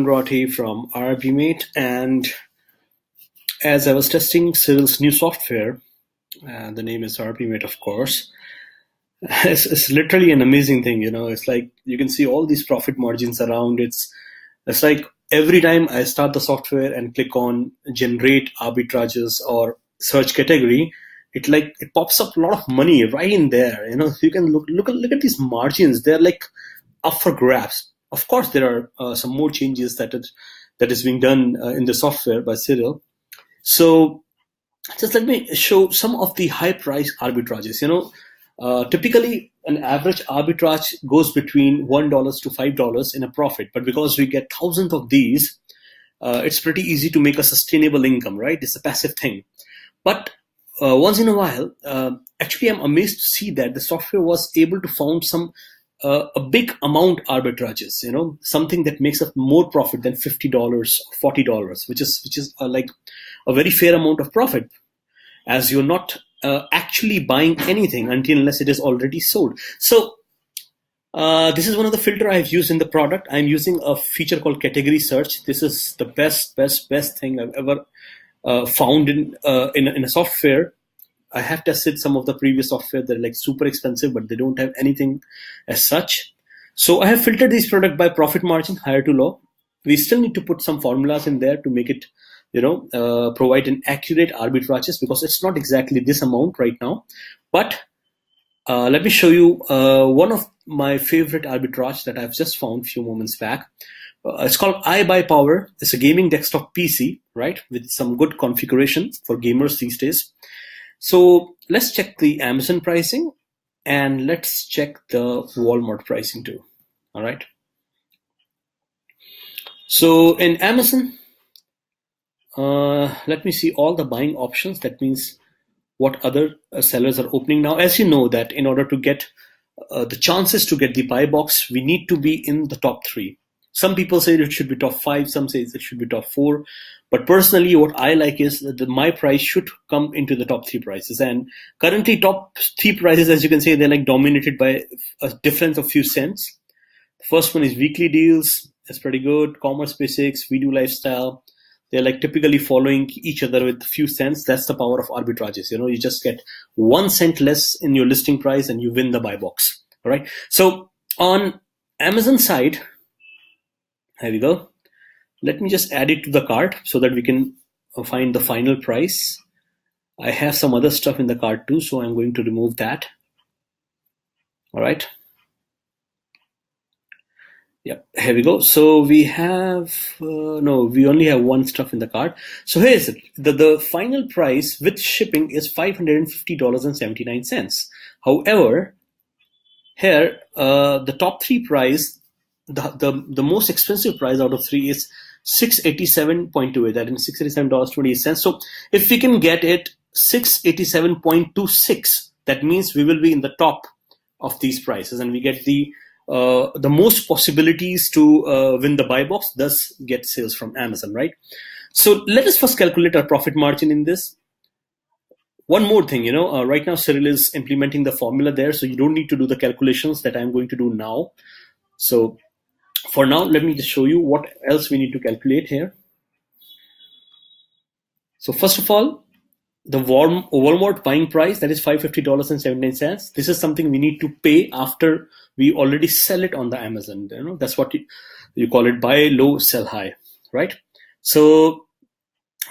Roti from arbiMate, and as I was testing Cyril's new software, the name is arbiMate, of course. It's literally an amazing thing, you know. It's like you can see all these profit margins around. It's like every time I start the software and click on generate arbitrages or search category, it pops up a lot of money right in there. You know, you can look at these margins. They're like up for grabs. Of course, there are some more changes that is being done in the software by Cyril. So just let me show some of the high price arbitrages. Typically an average arbitrage goes between $1 to $5 in a profit, but because we get thousands of these, it's pretty easy to make a sustainable income, right? It's a passive thing. But once in a while, actually, I'm amazed to see that the software was able to found some a big amount arbitrages. You know, something that makes up more profit than $50 or $40, which is like a very fair amount of profit, as you're not actually buying anything unless it is already sold. So this is one of the filter I've used in the product. I'm using a feature called category search. This is the best thing I've ever found in a software. I have tested some of the previous software. They're like super expensive, but they don't have anything as such. So I have filtered this product by profit margin, higher to low. We still need to put some formulas in there to make it, provide an accurate arbitrages, because it's not exactly this amount right now. But let me show you one of my favorite arbitrage that I've just found a few moments back. It's called iBuyPower. It's a gaming desktop PC, right, with some good configuration for gamers these days. So let's check the Amazon pricing, and let's check the Walmart pricing too. All right. So in Amazon, let me see all the buying options. That means what other sellers are opening now. As you know, that in order to get the chances to get the buy box, we need to be in the top 3. Some people say it should be top 5, some say it should be top 4. But personally, what I like is that my price should come into the top 3 prices. And currently, top 3 prices, as you can see, they're like dominated by a difference of few cents. The first one is weekly deals. That's pretty good. Commerce Basics, We Do Lifestyle. They're like typically following each other with a few cents. That's the power of arbitrages. You know, you just get 1 cent less in your listing price and you win the buy box. All right. So on Amazon side, here we go. Let me just add it to the cart so that we can find the final price. I have some other stuff in the cart too, so I'm going to remove that. All right. Yep, here we go. So we have, we only have one stuff in the cart. So here's it. The final price with shipping is $550.79. However, here, the top 3 price, the most expensive price out of 3 is $687.28. That is $687.28. So if we can get it $687.26, that means we will be in the top of these prices, and we get the most possibilities to win the buy box, thus get sales from Amazon, right? So let us first calculate our profit margin in this. One more thing, right now Cyril is implementing the formula there, so you don't need to do the calculations that I'm going to do now. So for now, let me just show you what else we need to calculate here. So first of all, the Walmart buying price, that is $550.79. This is something we need to pay after we already sell it on the Amazon. That's what you call it, buy low, sell high, right? So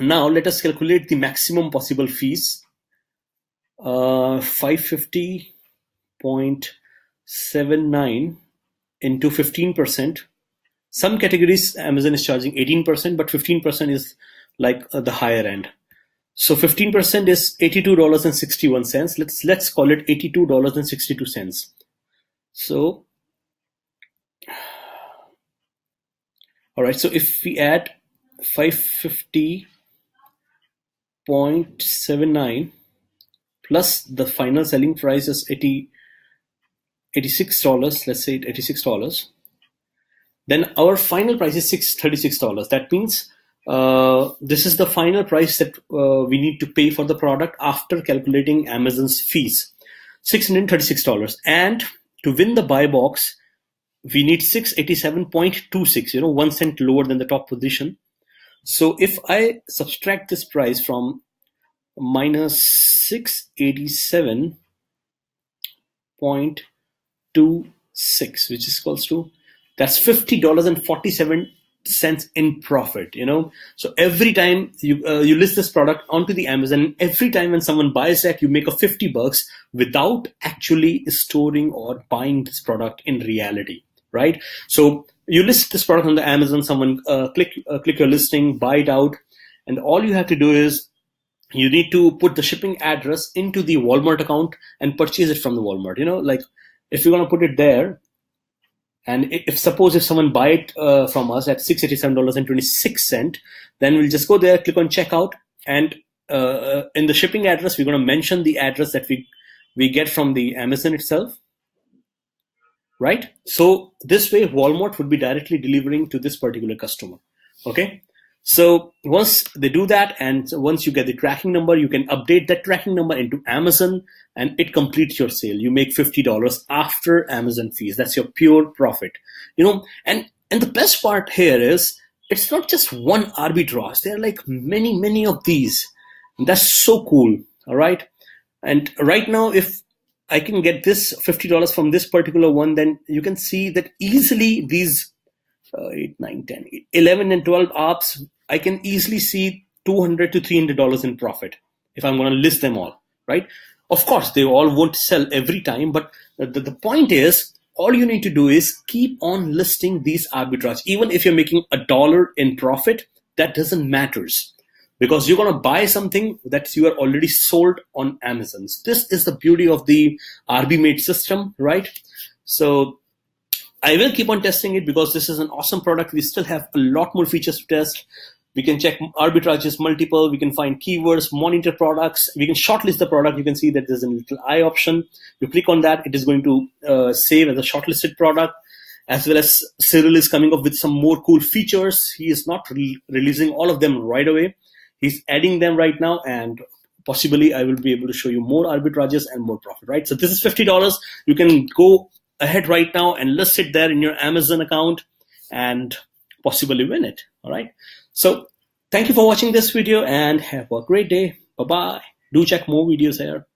now let us calculate the maximum possible fees. 550.79 into 15%. Some categories Amazon is charging 18%, but 15% is like the higher end. So 15% is $82.61. Let's call it $82.62. So, all right. So if we add 550.79 plus the final selling price is $86. Let's say $86. Then our final price is $636. That means this is the final price that we need to pay for the product after calculating Amazon's fees, $636. And to win the buy box, we need 687.26, 1 cent lower than the top position. So if I subtract this price from minus 687.26, which is equals to, that's $50.47 in profit. So every time you list this product onto the Amazon, every time when someone buys that, you make a $50 without actually storing or buying this product in reality, right? So you list this product on the Amazon, someone click your listing, buy it out, and all you have to do is you need to put the shipping address into the Walmart account and purchase it from the Walmart. Like if you're going to put it there, and if someone buy it from us at $687.26, then we'll just go there, click on checkout, and in the shipping address, we're going to mention the address that we get from the Amazon itself, right? So this way, Walmart would be directly delivering to this particular customer. Okay. So once they do that, and once you get the tracking number, you can update that tracking number into Amazon, and it completes your sale. You make $50 after Amazon fees. That's your pure profit. And the best part here is it's not just one arbitrage. There are like many of these. And that's so cool. All right. And right now, if I can get this $50 from this particular one, then you can see that easily these 8, 9, 10, 11 and 12 apps, I can easily see $200 to $300 in profit if I'm going to list them all, right? Of course, they all won't sell every time, but the point is, all you need to do is keep on listing these arbitrage. Even if you're making $1 in profit, that doesn't matter, because you're going to buy something that you are already sold on Amazon. This is the beauty of the arbiMate system, right? So I will keep on testing it because this is an awesome product. We still have a lot more features to test. We can check arbitrages multiple. We can find keywords, monitor products. We can shortlist the product. You can see that there's a little eye option. You click on that. It is going to save as a shortlisted product, as well as Cyril is coming up with some more cool features. He is not releasing all of them right away. He's adding them right now, and possibly I will be able to show you more arbitrages and more profit, right? So this is $50. You can go ahead right now and list it there in your Amazon account and possibly win it. All right. So thank you for watching this video and have a great day. Bye-bye. Do check more videos here.